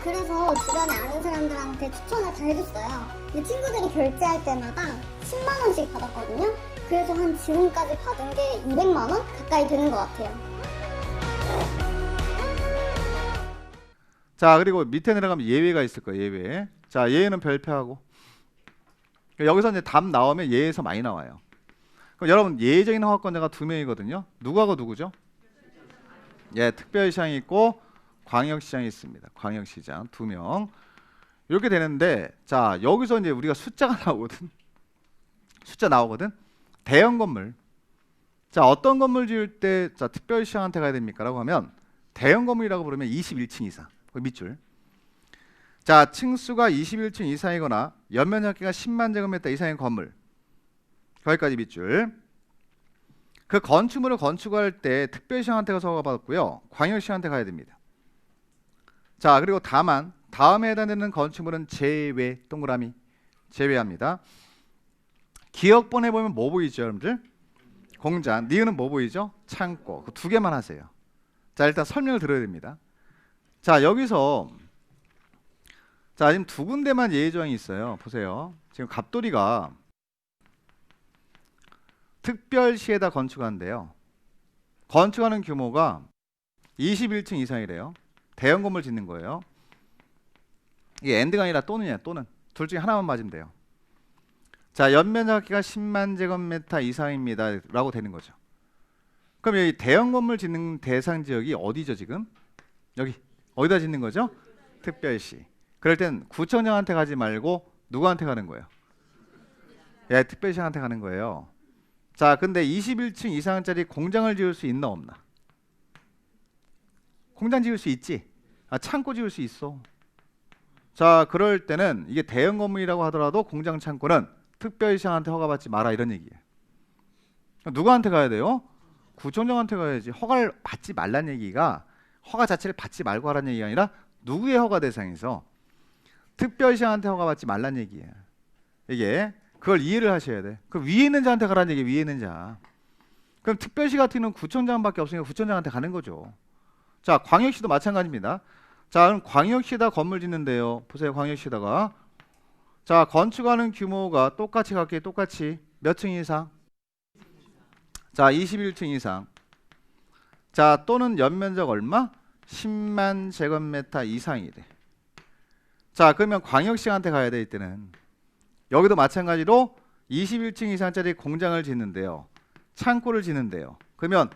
그래서 주변에 아는 사람들한테 추천을 다 해줬어요. 근데 친구들이 결제할 때마다 10만 원씩 받았거든요. 그래서 한 지금까지 받은 게 200만 원 가까이 되는 것 같아요. 자, 그리고 밑에 내려가면 예외가 있을 거예요. 예외. 자, 예외는 별표하고. 여기서 이제 답 나오면 예외에서 많이 나와요. 그럼 여러분 예외적인 허가권자가 2명이거든요. 누구하고 누구죠? 예, 특별시장이 있고 광역시장이 있습니다. 광역시장 2명. 이렇게 되는데, 자, 여기서 이제 우리가 숫자가 나오거든. 숫자 나오거든. 대형 건물. 자, 어떤 건물 지을 때 자, 특별시장한테 가야 됩니까? 라고 하면 대형 건물이라고 부르면 21층 이상. 그 밑줄. 자, 층수가 21층 이상이거나 연면 넓이가 10만 제곱미터 이상의 건물. 거기까지 밑줄. 그 건축물을 건축할 때 특별시장한테 가서 허가받았고요. 광역시장한테 가야 됩니다. 자, 그리고 다만 다음에 해당되는 건축물은 제외. 동그라미. 제외합니다. 기억번에 보면 뭐 보이죠, 여러분들? 공장. 니은은 뭐 보이죠? 창고. 그 두 개만 하세요. 자, 일단 설명을 들어야 됩니다. 자, 여기서 자, 지금 두 군데만 예외조항이 있어요. 보세요. 지금 갑돌이가 특별시에다 건축하는데요. 건축하는 규모가 21층 이상이래요. 대형 건물 짓는 거예요. 이게 엔드가 아니라 또는이야. 또는. 둘 중에 하나만 맞으면 돼요. 자, 연면 넓이가 10만 제곱미터 이상입니다. 라고 되는 거죠. 그럼 이 대형 건물 짓는 대상 지역이 어디죠, 지금? 여기. 어디다 짓는 거죠? 특별시. 그럴 땐 구청장한테 가지 말고 누구한테 가는 거예요? 예, 특별시한테 가는 거예요. 자, 근데 21층 이상짜리 공장을 지을 수 있나 없나? 공장 지을 수 있지. 아, 창고 지을 수 있어. 자, 그럴 때는 이게 대형 건물이라고 하더라도 공장 창고는 특별시장한테 허가받지 마라 이런 얘기예요. 누구한테 가야 돼요? 구청장한테 가야지. 허가를 받지 말란 얘기가 허가 자체를 받지 말고 하라는 얘기가 아니라 누구의 허가 대상에서 특별시장한테 허가받지 말란 얘기예요. 이게 그걸 이해를 하셔야 돼. 그 위에 있는 자한테 가라는 얘기. 위에 있는 자. 그럼 특별시 같은 경우는 구청장밖에 없으니까 구청장한테 가는 거죠. 자, 광역시도 마찬가지입니다. 자, 그럼 광역시에다 건물 짓는데요. 보세요. 광역시에다가 자, 건축하는 규모가 똑같이 갈게요. 똑같이 몇 층 이상? 자, 21층 이상. 자, 또는 연면적 얼마? 10만 제곱미터 이상이래. 자, 그러면 광역시한테 가야 돼. 이때는 여기도 마찬가지로 21층 이상짜리 공장을 짓는데요. 창고를 짓는데요. 그러면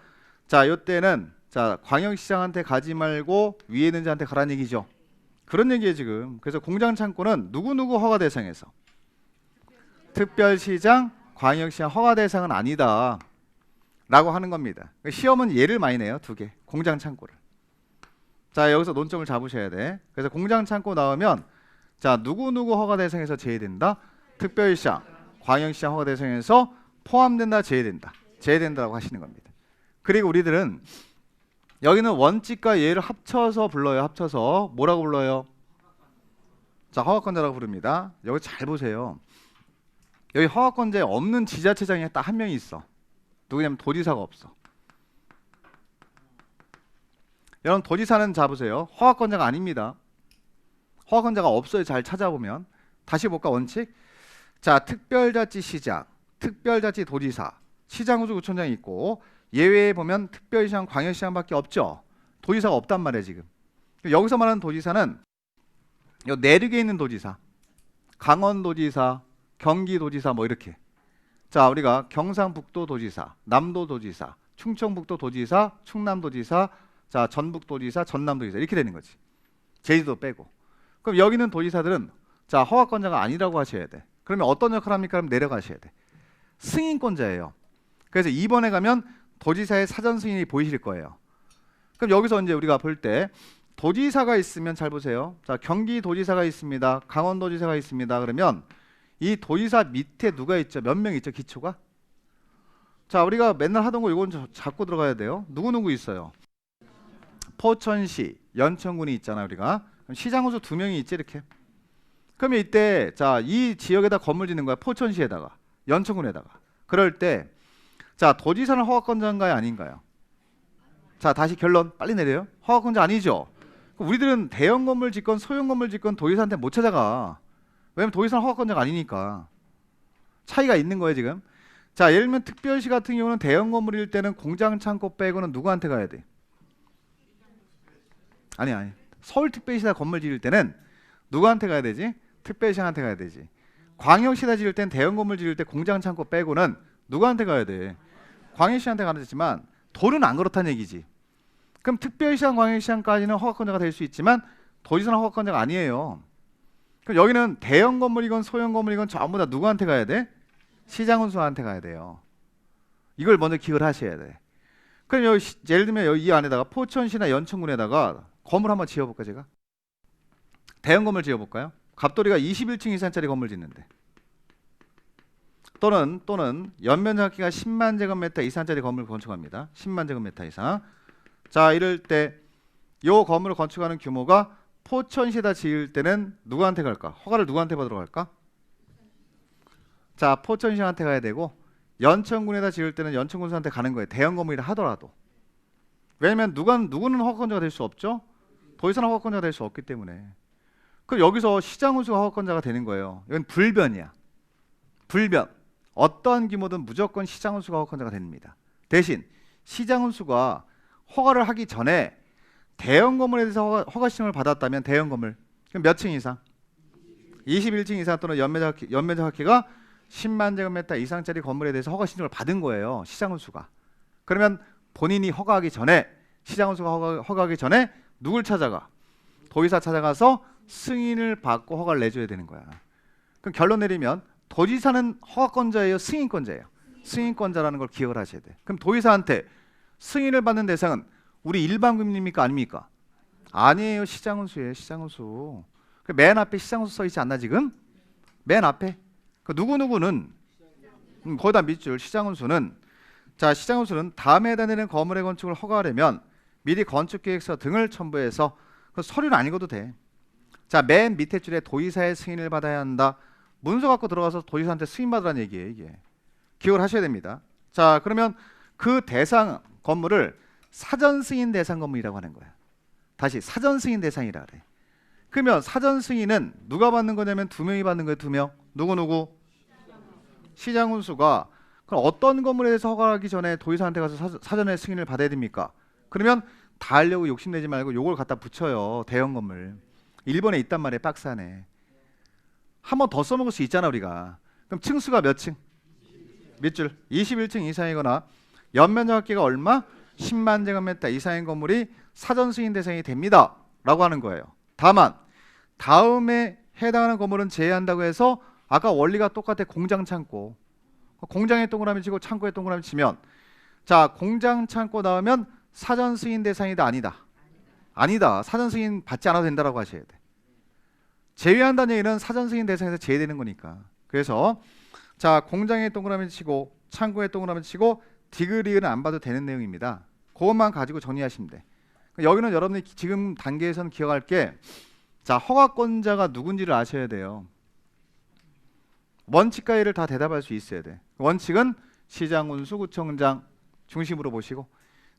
자, 이때는 자, 광역시장한테 가지 말고 위에 있는 자한테 가라는 얘기죠. 그런 얘기예요 지금. 그래서 공장 창고는 누구누구 허가 대상에서 특별시장, 광역시장 허가 대상은 아니다 라고 하는 겁니다. 시험은 예를 많이 내요. 두 개. 공장 창고를. 자, 여기서 논점을 잡으셔야 돼. 그래서 공장 창고 나오면 자, 누구누구 허가 대상에서 제외된다. 특별시장, 광역시장 허가 대상에서 포함된다. 제외된다. 제외된다라고 하시는 겁니다. 그리고 우리들은 여기는 원칙과 예를 합쳐서 불러요. 합쳐서 뭐라고 불러요? 자, 허가권자라고 부릅니다. 여기 잘 보세요. 여기 허가권자에 없는 지자체장이 딱 한 명이 있어. 누구냐면 도지사가 없어. 여러분 도지사는 자 보세요. 허가권자가 아닙니다. 허가권자가 없어요. 잘 찾아보면. 다시 볼까 원칙? 자, 특별자치시장, 특별자치도지사, 시장구청장이 있고 예외에 보면 특별시장, 광역시장밖에 없죠. 도지사가 없단 말이에요 지금. 여기서 말하는 도지사는 요 내륙에 있는 도지사, 강원도지사, 경기도지사 뭐 이렇게. 자, 우리가 경상북도도지사, 남도도지사, 충청북도도지사, 충남도지사, 자, 전북도지사, 전남도지사 이렇게 되는 거지. 제주도 빼고. 그럼 여기 있는 도지사들은 자, 허가권자가 아니라고 하셔야 돼. 그러면 어떤 역할을 합니까? 그럼 내려가셔야 돼. 승인권자예요. 그래서 2번에 가면 도지사의 사전 승인이 보이실 거예요. 그럼 여기서 이제 우리가 볼 때 도지사가 있으면 잘 보세요. 자, 경기도지사가 있습니다. 강원도지사가 있습니다. 그러면 이 도지사 밑에 누가 있죠? 몇 명 있죠? 기초가? 자, 우리가 맨날 하던 거 이건 잡고 들어가야 돼요. 누구누구 있어요? 포천시, 연천군이 있잖아 우리가. 그럼 시장호수 2명이 있지 이렇게. 그러면 이때 자, 이 지역에다 건물 짓는 거야. 포천시에다가, 연천군에다가. 그럴 때 자, 도지사는 허가권자인가요? 아닌가요? 자, 다시 결론 빨리 내려요. 허가권자 아니죠. 우리들은 대형 건물 짓건 소형 건물 짓건 도지사한테 못 찾아가. 왜냐면 도지사는 허가권자가 아니니까. 차이가 있는 거예요 지금. 자, 예를 들면 특별시 같은 경우는 대형 건물일 때는 공장 창고 빼고는 누구한테 가야 돼? 아니 서울특별시다 건물 지을 때는 누구한테 가야 되지? 특별시한테 가야 되지. 광역시다 지을 땐 대형 건물 지을 때 공장 창고 빼고는 누구한테 가야 돼? 광역시한테 가야 되지만 도는 안 그렇다는 얘기지. 그럼 특별시장 광역시장까지는 허가권자가 될 수 있지만 도지사는 허가권자가 아니에요. 그럼 여기는 대형 건물이건 소형 건물이건 전부 다 누구한테 가야 돼? 시장훈수한테 가야 돼요. 이걸 먼저 기억을 하셔야 돼. 그럼 여기 예를 들면 여기 이 안에다가 포천시나 연천군에다가 건물 한번 지어볼까 제가? 대형 건물 지어볼까요? 갑돌이가 21층 이상짜리 건물 짓는데 또는 연면적기가 10만 제곱미터 이상짜리 건물 건축합니다. 10만 제곱미터 이상. 자, 이럴 때 요 건물을 건축하는 규모가 포천시다 지을 때는 누구한테 갈까? 허가를 누구한테 받으러 갈까? 자, 포천시한테 가야 되고 연천군에다 지을 때는 연천군수한테 가는 거예요. 대형 건물이라 하더라도. 왜냐면 누구는 허가권자가 될 수 없죠? 도지사는 허가권자가 될 수 없기 때문에. 그럼 여기서 시장훈수가 허가권자가 되는 거예요. 이건 불변이야. 불변. 어떠한 규모든 무조건 시장훈수가 허가권자가 됩니다. 대신 시장훈수가 허가를 하기 전에 대형 건물에 대해서 허가 신청을 받았다면 대형 건물 그럼 몇 층 이상? 21층 이상 또는 연면적 합계가 10만 제곱미터 이상짜리 건물에 대해서 허가 신청을 받은 거예요. 시장훈수가. 그러면 본인이 허가하기 전에 시장훈수가 허가하기 전에 누굴 찾아가? 도지사 찾아가서 승인을 받고 허가를 내줘야 되는 거야. 그럼 결론 내리면 도지사는 허가권자예요, 승인권자예요? 승인권자라는 걸 기억을 하셔야 돼. 그럼 도지사한테 승인을 받는 대상은 우리 일반 국민입니까 아닙니까? 아니에요. 시장훈수예요. 시장훈수. 맨 앞에 시장훈수 써 있지 않나 지금? 맨 앞에. 그 누구누구는 거기다 밑줄 시장훈수는 자 시장훈수는 다음에 해당되는 건물의 건축을 허가하려면 미리 건축계획서 등을 첨부해서 그 서류는 안 읽어도 돼. 자, 맨 밑에 줄에 도지사의 승인을 받아야 한다. 문서 갖고 들어가서 도지사한테 승인 받으라는 얘기예요. 이게 기억을 하셔야 됩니다. 자, 그러면 그 대상 건물을 사전 승인 대상 건물이라고 하는 거야. 다시 사전 승인 대상이라 그래. 그러면 사전 승인은 누가 받는 거냐면 두 명이 받는 거예요. 두 명. 누구? 시장훈수가. 그럼 어떤 건물에 대해서 허가하기 전에 도지사한테 가서 사전에 승인을 받아야 됩니까? 그러면 다 하려고 욕심내지 말고 요걸 갖다 붙여요. 대형 건물. 일본에 있단 말이에요. 박스 안에. 한 번 더 써먹을 수 있잖아 우리가. 그럼 층수가 몇 층? 밑줄 21층 이상이거나 연면적 합계가 얼마? 10만 제곱미터 이상인 건물이 사전 승인 대상이 됩니다 라고 하는 거예요. 다만 다음에 해당하는 건물은 제외한다고 해서 아까 원리가 똑같아. 공장 창고. 공장에 동그라미 치고 창고에 동그라미 치면 자 공장 창고 나오면 사전 승인 대상이다 아니다? 아니다. 사전 승인 받지 않아도 된다라고 하셔야 돼. 제외한다는 얘기는 사전 승인 대상에서 제외되는 거니까. 그래서 자 공장에 동그라미 치고 창고에 동그라미 치고 디귿은 안 봐도 되는 내용입니다. 그것만 가지고 정리하시면 돼. 여기는 여러분이 지금 단계에서는 기억할 게 자 허가권자가 누군지를 아셔야 돼요. 원칙과 예를 다 대답할 수 있어야 돼. 원칙은 시장훈수, 구청장 중심으로 보시고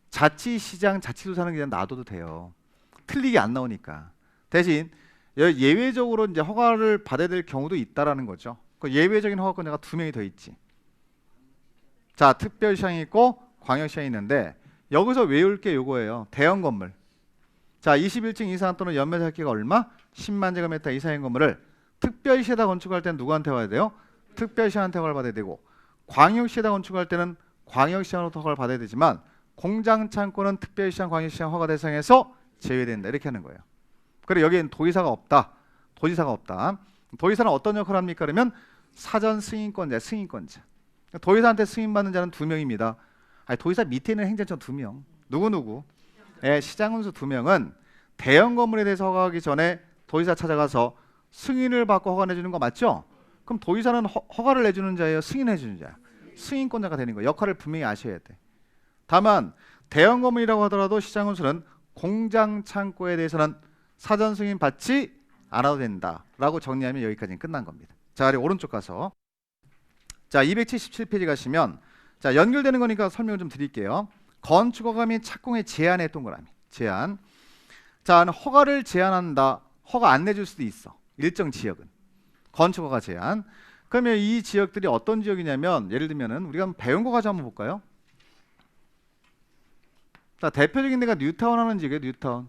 자치시장, 자치도사는 그냥 놔둬도 돼요. 틀리게 안 나오니까. 대신 예외적으로 이제 허가를 받아야 될 경우도 있다라는 거죠. 그 예외적인 허가권자가 두 명이 더 있지. 자, 특별시장이 있고 광역시장이 있는데 여기서 외울 게 요거예요. 대형 건물. 자, 21층 이상 또는 연면적 합계가 얼마? 10만 제곱미터 이상인 건물을 특별시에다 건축할 때는 누구한테 와야 돼요? 특별시한테 허가를 받아야 되고 광역시에다 건축할 때는 광역시장으로부터 허가를 받아야 되지만 공장 창고는 특별시장, 광역시장 허가 대상에서 제외된다. 이렇게 하는 거예요. 그리고 여기엔 도지사가 없다. 도지사가 없다. 도지사는 어떤 역할을 합니까? 그러면 사전 승인권자, 승인권자. 도지사한테 승인받는 자는 두 명입니다. 아니, 도지사 밑에 있는 행정처 두 명. 누구? 예, 시장훈수 두 명은 대형 건물에 대해서 허가하기 전에 도지사 찾아가서 승인을 받고 허가 내주는 거 맞죠? 그럼 도지사는 허가를 내주는 자예요? 승인해 주는 자예요? 승인권자가 되는 거예요. 역할을 분명히 아셔야 돼. 다만 대형 건물이라고 하더라도 시장훈수는 공장 창고에 대해서는 사전 승인 받지 않아도 된다라고 정리하면 여기까지는 끝난 겁니다. 자, 그리고 오른쪽 가서 자 277페이지 가시면 자 연결되는 거니까 설명을 좀 드릴게요. 건축허가 및 착공의 제한의 동그라미. 제한. 자, 허가를 제한한다. 허가 안 내줄 수도 있어. 일정 지역은. 건축허가 제한. 그러면 이 지역들이 어떤 지역이냐면 예를 들면은 우리가 한번 배운 거 가지고 한번 볼까요? 자, 대표적인 데가 뉴타운 하는 지역이에요. 뉴타운.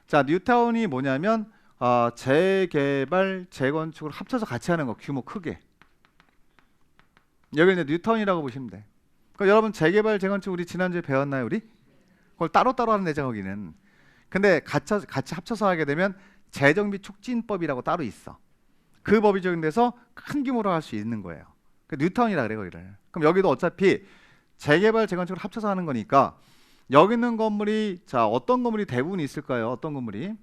자, 뉴타운이 뭐냐면 재개발, 재건축을 합쳐서 같이 하는 거. 규모 크게. 여기는 뉴타운이라고 보시면 돼. 그럼 여러분 재개발, 재건축 우리 지난주에 배웠나요? 우리? 그걸 따로따로 하는 데죠 거기는. 근데 같이 합쳐서 하게 되면 재정비 촉진법이라고 따로 있어. 그 법이 적용돼서 큰 규모로 할 수 있는 거예요. 그 뉴타운이라 그래 거기를. 그럼 여기도 어차피 재개발, 재건축을 합쳐서 하는 거니까 여기 있는 건물이 자 어떤 건물이 대부분 있을까요? 어떤 건물이?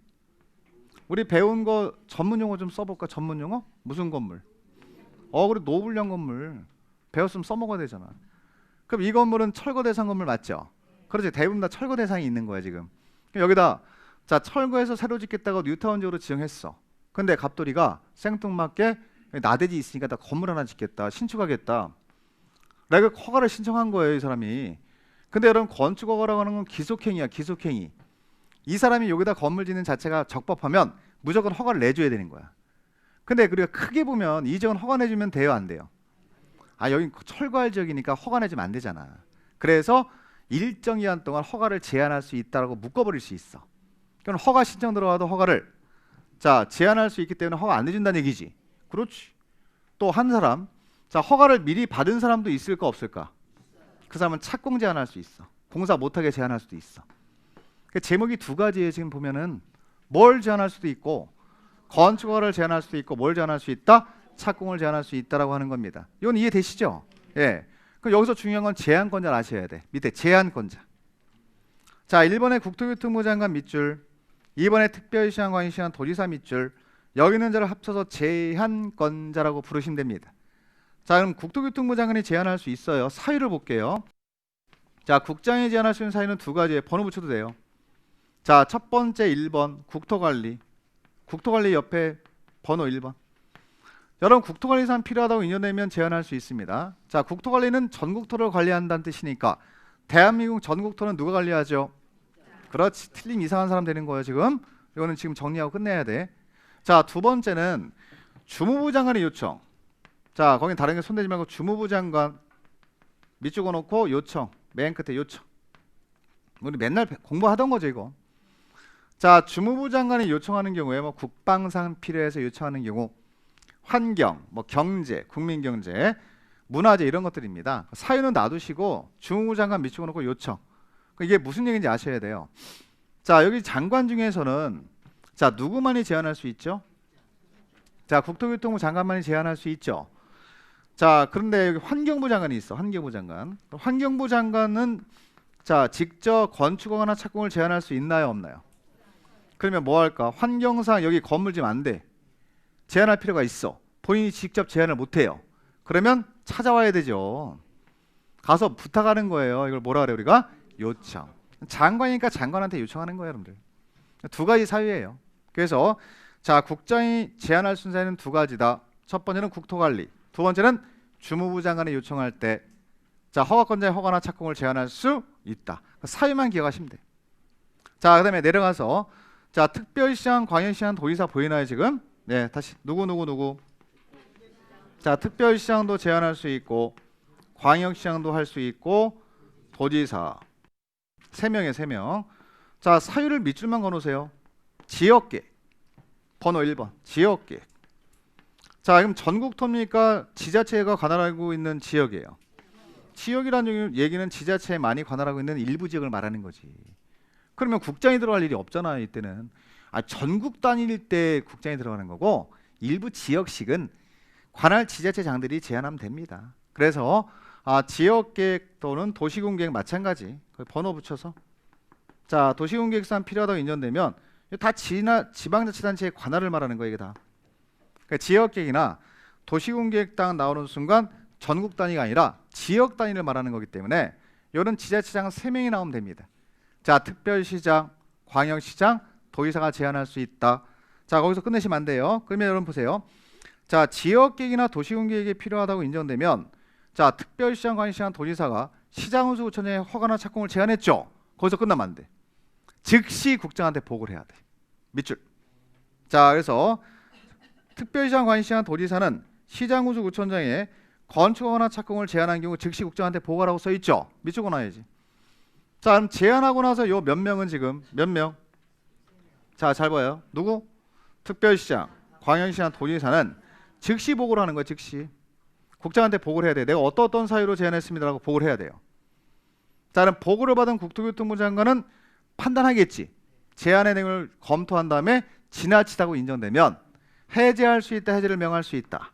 우리 배운 거 전문 용어 좀 써볼까? 전문 용어? 무슨 건물? 그래 노블령 건물. 배웠으면 써먹어야 되잖아. 그럼 이 건물은 철거 대상 건물 맞죠? 그렇지. 대부분 다 철거 대상이 있는 거야 지금. 여기다 자 철거해서 새로 짓겠다고 뉴타운적으로 지정했어. 근데 갑돌이가 생뚱맞게 나대지 있으니까 나 건물 하나 짓겠다. 신축하겠다. 내가 허가를 신청한 거예요 이 사람이. 근데 여러분 건축 허가라고 하는 건 기속행위야. 기속행위. 이 사람이 여기다 건물 짓는 자체가 적법하면 무조건 허가를 내줘야 되는 거야. 근데 우리가 크게 보면 이 지역은 허가 내주면 돼요 안 돼요? 여기 철거할 지역이니까 허가 내주면 안 되잖아. 그래서 일정 기간 동안 허가를 제한할 수 있다라고 묶어버릴 수 있어. 그럼 허가 신청 들어가도 허가를 자 제한할 수 있기 때문에 허가 안 내준다는 얘기지. 그렇지. 또 한 사람 자 허가를 미리 받은 사람도 있을까 없을까? 그 사람은 착공 제한할 수 있어. 공사 못하게 제한할 수도 있어. 그 제목이 두 가지예요. 지금 보면은 뭘 제한할 수도 있고 건축 허가를 제한할 수도 있고 뭘 제한할 수 있다? 착공을 제한할 수 있다라고 하는 겁니다. 이건 이해되시죠? 예. 그럼 여기서 중요한 건 제한권자를 아셔야 돼. 밑에 제한권자. 자, 1번에 국토교통부 장관 밑줄, 2번에 특별시장 관시장 도지사 밑줄, 여기 있는 자를 합쳐서 제한권자라고 부르시면 됩니다. 자, 그럼 국토교통부 장관이 제한할 수 있어요. 사유를 볼게요. 자, 국장이 제한할 수 있는 사유는 두 가지예요. 번호 붙여도 돼요. 자, 첫 번째 1번 국토관리. 국토관리 옆에 번호 1번. 여러분 국토관리 사항 필요하다고 인정되면 제한할 수 있습니다. 자, 국토관리는 전국토를 관리한다는 뜻이니까 대한민국 전국토는 누가 관리하죠? 그렇지. 틀림 이상한 사람 되는 거예요 지금. 이거는 지금 정리하고 끝내야 돼. 자, 두 번째는 주무부 장관의 요청. 자, 거긴 다른 게 손대지 말고 주무부 장관 밑줄 그어놓고 요청. 맨 끝에 요청. 우리 맨날 공부하던 거죠 이거. 자, 주무부 장관이 요청하는 경우에 뭐 국방상 필요해서 요청하는 경우 환경, 뭐 경제, 국민경제, 문화재 이런 것들입니다. 사유는 놔두시고 주무부 장관 밑줄 놓고 요청. 이게 무슨 얘기인지 아셔야 돼요. 자, 여기 장관 중에서는 자 누구만이 제한할 수 있죠? 자, 국토교통부 장관만이 제한할 수 있죠. 자, 그런데 여기 환경부 장관이 있어. 환경부 장관. 환경부 장관은 자 직접 건축허가나 착공을 제한할 수 있나요, 없나요? 그러면 뭐 할까? 환경상 여기 건물 지면 안 돼. 제한할 필요가 있어. 본인이 직접 제한을 못 해요. 그러면 찾아와야 되죠. 가서 부탁하는 거예요. 이걸 뭐라 그래 우리가? 요청. 장관이니까 장관한테 요청하는 거예요, 여러분들. 두 가지 사유예요. 그래서 자, 국장이 제한할 순서에는 두 가지다. 첫 번째는 국토관리, 두 번째는 주무부 장관이 요청할 때 자, 허가권자의 허가나 착공을 제한할 수 있다. 사유만 기억하시면 돼. 자, 그다음에 내려가서 자, 특별시장, 광역시장, 도지사 보이나요 지금? 네, 다시 누구. 자, 특별시장도 제한할 수 있고 광역시장도 할 수 있고 도지사 3명에 3명. 자, 사유를 밑줄만 그어놓으세요. 지역계획 번호 1번 지역계획. 자, 그럼 전국토입니까? 지자체가 관할하고 있는 지역이에요. 지역이라는 얘기는 지자체에 많이 관할하고 있는 일부 지역을 말하는 거지. 그러면 국장이 들어갈 일이 없잖아요 이때는. 전국 단위일 때 국장이 들어가는 거고 일부 지역식은 관할 지자체장들이 제한하면 됩니다. 그래서 지역계획 또는 도시군계획 마찬가지 번호 붙여서 자, 도시군계획상 필요하다고 인정되면 다 지방자치단체의 관할을 말하는 거예요 이게 다. 그러니까 지역계획이나 도시군계획 딱 나오는 순간 전국 단위가 아니라 지역 단위를 말하는 거기 때문에 이런 지자체장 3명이 나오면 됩니다. 자, 특별시장, 광역시장, 도지사가 제한할 수 있다. 자, 거기서 끝내시면 안 돼요. 그러면 여러분 보세요. 자, 지역계획이나 도시군계획이 필요하다고 인정되면 자, 특별시장, 광역시장, 도지사가 시장훈수구청장의 허가나 착공을 제한했죠. 거기서 끝나면 안 돼. 즉시 국장한테 보고를 해야 돼. 밑줄. 자, 그래서 특별시장, 관시장, 도지사는 시장구청장에 건축허가나 착공을 제한한 경우 즉시 국장한테 보고하라고 써 있죠. 밑줄 그어놔야지. 자, 그럼 제한하고 나서 요 몇 명은 지금 몇 명? 자, 잘 봐요. 누구? 특별시장, 광역시장, 도지사는 즉시 보고를 하는 거예요. 즉시. 국장한테 보고를 해야 돼. 내가 어떤 사유로 제한했습니다라고 보고를 해야 돼요. 자, 그럼 보고를 받은 국토교통부 장관은 판단하겠지. 제한의 내용을 검토한 다음에 지나치다고 인정되면 해제할 수 있다, 해제를 명할 수 있다.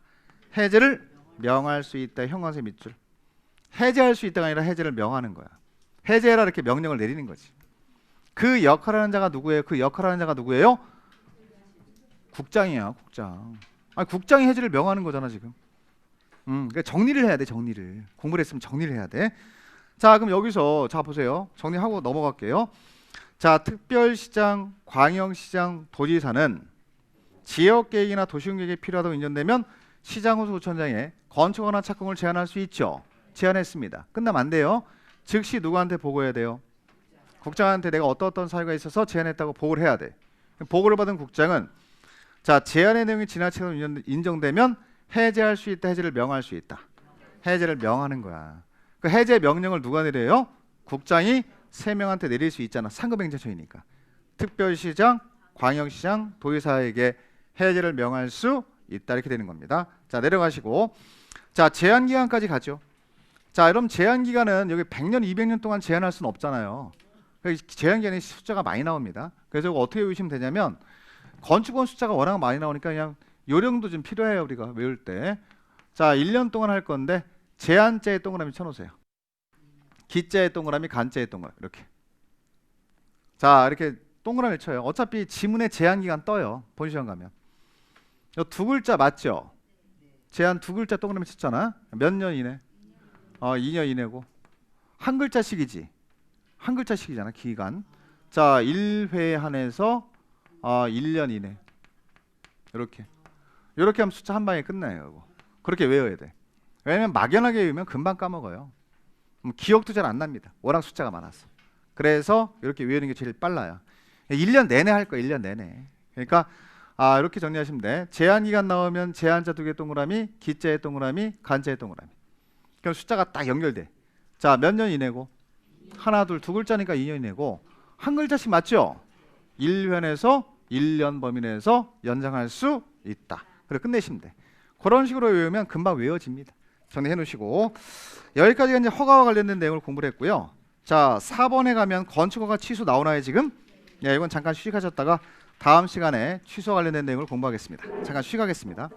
해제를 명할 수 있다. 형광색 밑줄. 해제할 수 있다가 아니라 해제를 명하는 거야. 해제해라 이렇게 명령을 내리는 거지. 그 역할하는 자가 누구예요? 그 역할하는 자가 누구예요? 국장이야, 국장. 아니, 국장이 해제를 명하는 거잖아 지금. 그러니까 정리를 해야 돼, 정리를. 공부를 했으면 정리를 해야 돼. 자, 그럼 여기서 자 보세요. 정리하고 넘어갈게요. 자, 특별시장, 광역시장, 도지사는 지역계획이나 도시계획이 필요하다고 인정되면 시장구청장에 건축허가나 착공을 제한할 수 있죠. 제한했습니다. 끝나면 안 돼요. 즉시 누구한테 보고해야 돼요? 국장한테 내가 어떤 사유가 있어서 제한했다고 보고를 해야 돼. 보고를 받은 국장은 자, 제한의 내용이 지나치게 인정되면 해제할 수 있다, 해제를 명할 수 있다. 해제를 명하는 거야. 그 해제 명령을 누가 내려요? 국장이 3명한테 내릴 수 있잖아. 상급행정처이니까. 특별시장, 광역시장, 도지사에게 해제를 명할 수 있다. 이렇게 되는 겁니다. 자, 내려가시고 자, 제한 기간까지 가죠. 자, 그럼 제한 기간은 여기 100년, 200년 동안 제한할 수는 없잖아요. 제한 기간에 숫자가 많이 나옵니다. 그래서 이거 어떻게 외우시면 되냐면 건축원 숫자가 워낙 많이 나오니까 그냥 요령도 좀 필요해요. 우리가 외울 때. 자, 1년 동안 할 건데 제한자에 동그라미 쳐놓으세요. 기자에 동그라미, 간자에 동그라미 이렇게. 자, 이렇게 동그라미 쳐요. 어차피 지문에 제한 기간 떠요. 본시험 가면. 이 두 글자 맞죠? 제한 두 글자 동그라미 쳤잖아. 몇 년 이내? 2년 이내고. 한 글자씩이지. 한 글자씩이잖아. 기간. 자, 1회 한해서 1년 이내. 이렇게. 이렇게 하면 숫자 한 방에 끝나요. 이거. 그렇게 외워야 돼. 왜냐면 막연하게 외우면 금방 까먹어요. 기억도 잘 안 납니다. 워낙 숫자가 많아서. 그래서 이렇게 외우는 게 제일 빨라요. 1년 내내 할 거예요. 1년 내내. 그러니까 이렇게 정리하시면 돼. 제한기간 나오면 제한자 2개 동그라미, 기자의 동그라미, 간자의 동그라미. 그럼 숫자가 딱 연결돼. 자, 몇 년 이내고? 하나, 둘, 두 글자니까 2년 이내고. 한 글자씩 맞죠? 1년에서 1년 범위 내에서 연장할 수 있다. 그래 끝내시면 돼. 그런 식으로 외우면 금방 외워집니다. 정리해 놓으시고 여기까지가 이제 허가와 관련된 내용을 공부를 했고요. 자, 4번에 가면 건축허가 취소 나오나요 지금? 네, 이건 잠깐 휴식하셨다가 다음 시간에 취소 관련된 내용을 공부하겠습니다. 잠깐 휴식하겠습니다.